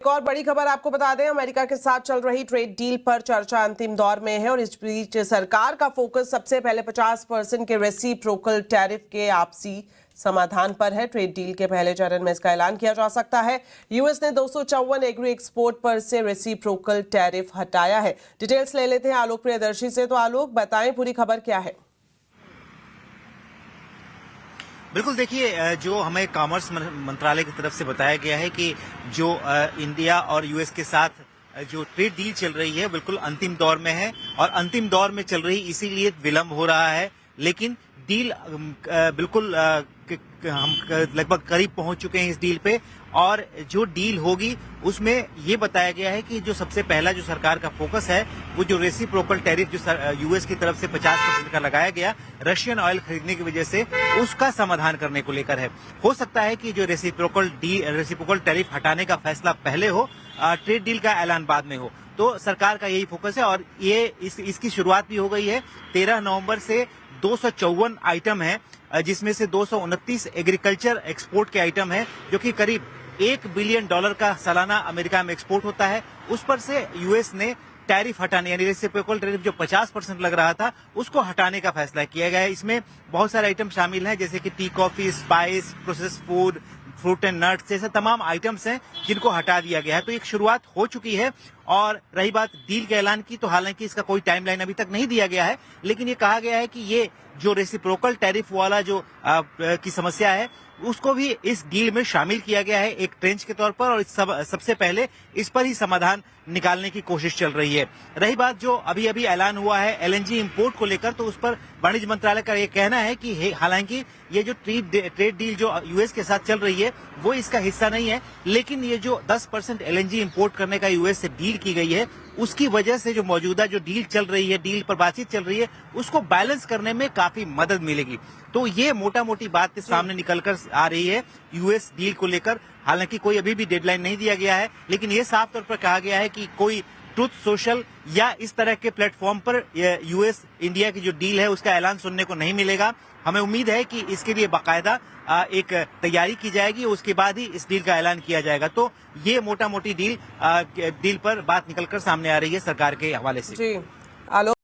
एक और बड़ी खबर आपको बता दें, अमेरिका के साथ चल रही ट्रेड डील पर चर्चा अंतिम दौर में है और इस बीच सरकार का फोकस सबसे पहले 50% के रेसिप्रोकल टैरिफ के आपसी समाधान पर है। ट्रेड डील के पहले चरण में इसका ऐलान किया जा सकता है। यूएस ने 254 एग्री एक्सपोर्ट पर से रेसिप्रोकल टैरिफ हटाया है। डिटेल्स ले लेते हैं आलोक प्रियदर्शी से। तो आलोक, बताएं पूरी खबर क्या है। बिल्कुल, देखिए, जो हमें कॉमर्स मंत्रालय की तरफ से बताया गया है कि जो इंडिया और यूएस के साथ जो ट्रेड डील चल रही है बिल्कुल अंतिम दौर में है और अंतिम दौर में चल रही इसीलिए विलंब हो रहा है। लेकिन डील बिल्कुल हम लगभग करीब पहुंच चुके हैं इस डील पे और जो डील होगी उसमें ये बताया गया है कि जो सबसे पहला जो सरकार का फोकस है वो जो रेसिप्रोकल टैरिफ जो यूएस की तरफ से 50% का लगाया गया रशियन ऑयल खरीदने की वजह से उसका समाधान करने को लेकर है। हो सकता है कि जो रेसिप्रोकल टैरिफ हटाने का फैसला पहले हो, ट्रेड डील का ऐलान बाद में हो। तो सरकार का यही फोकस है और ये इसकी शुरुआत भी हो गई है। 13 नवंबर से 254 आइटम है जिसमें से 229 एग्रीकल्चर एक्सपोर्ट के आइटम है जो कि करीब $1 बिलियन का सालाना अमेरिका में एक्सपोर्ट होता है। उस पर से यूएस ने टैरिफ हटाने यानी रेसिप्रोकल टैरिफ जो 50% लग रहा था उसको हटाने का फैसला किया गया है। इसमें बहुत सारे आइटम शामिल हैं जैसे कि tea coffee, spice, process food, fruit and nuts जैसे तमाम आइटम्स हैं जिनको हटा दिया गया है। तो एक शुरुआत हो चुकी है। और रही बात डील के ऐलान की, तो हालांकि इसका कोई टाइमलाइन अभी तक नहीं दिया गया है, लेकिन ये कहा गया है कि ये जो रेसिप्रोकल टैरिफ वाला जो की समस्या है उसको भी इस डील में शामिल किया गया है एक ट्रेंच के तौर पर और सबसे पहले इस पर ही समाधान निकालने की कोशिश चल रही है। रही बात जो अभी अभी ऐलान हुआ है एलएनजी इंपोर्ट को लेकर, तो उस पर वाणिज्य मंत्रालय का ये कहना है कि हालांकि ये जो ट्रेड डील जो यूएस के साथ चल रही है वो इसका हिस्सा नहीं है, लेकिन ये जो 10% एलएनजी इंपोर्ट करने का यूएस से डील की गई है उसकी वजह से जो मौजूदा जो डील चल रही है, डील पर बातचीत चल रही है, उसको बैलेंस करने में काफी मदद मिलेगी। तो ये मोटा मोटी बात सामने निकलकर आ रही है यूएस डील को लेकर। हालांकि कोई अभी भी डेडलाइन नहीं दिया गया है, लेकिन ये साफ तौर पर कहा गया है कि कोई ट्रुथ सोशल या इस तरह के प्लेटफॉर्म पर यूएस इंडिया की जो डील है उसका ऐलान सुनने को नहीं मिलेगा। हमें उम्मीद है कि इसके लिए बाकायदा एक तैयारी की जाएगी, उसके बाद ही इस डील का ऐलान किया जाएगा। तो ये मोटा मोटी डील पर बात निकलकर सामने आ रही है सरकार के हवाले से। जी, आलोक।